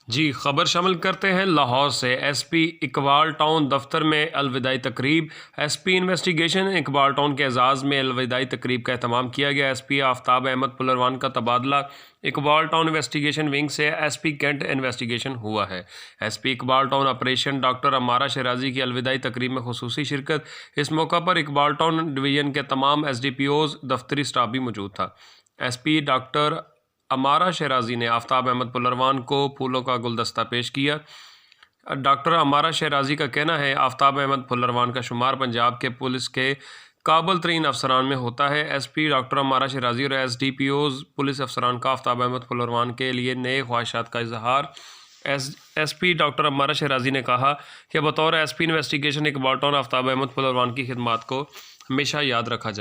जी, खबर शामिल करते हैं लाहौर से। एसपी इकबाल टाउन दफ्तर में अलविदाई तकरीब। एसपी इन्वेस्टिगेशन इकबाल टाउन के एजाज़ में अलविदाई तकरीब का एहतमाम किया गया। एसपी आफ्ताब अहमद पुलरवान का तबादला इकबाल टाउन इन्वेस्टिगेशन विंग से एसपी कैंट इन्वेस्टिगेशन हुआ है। SP Iqbal town operation doctor अमारा शराजी की अलविदाई तकरीब में खुसूसी शिरकत। इस मौका पर इकबाल टाउन डिवीज़न के तमाम SDPOs दफ्तरी स्टाफ भी मौजूद था। एसपी डॉक्टर अमारा शराजी ने आफ्ताब अहमद पुलरवान को फूलों का गुलदस्ता पेश किया। डॉक्टर अमारा शराजी का कहना है आफ्ताब अहमद पुलरवान का शुमार पंजाब के पुलिस के काबिल तरीन अफसरान में होता है। एसपी डॉक्टर अमारा शराजी और SDPOs पुलिस अफसरान का आफ्ताब अहमद पुलरवान के लिए नए ख्वाहिशात का इजहार। एसपी डॉक्टर अमारा शराजी ने कहा कि बतौर SP investigation Iqbal town Aftab Ahmad Pulrawan की खिदमात को हमेशा याद रखा जाए।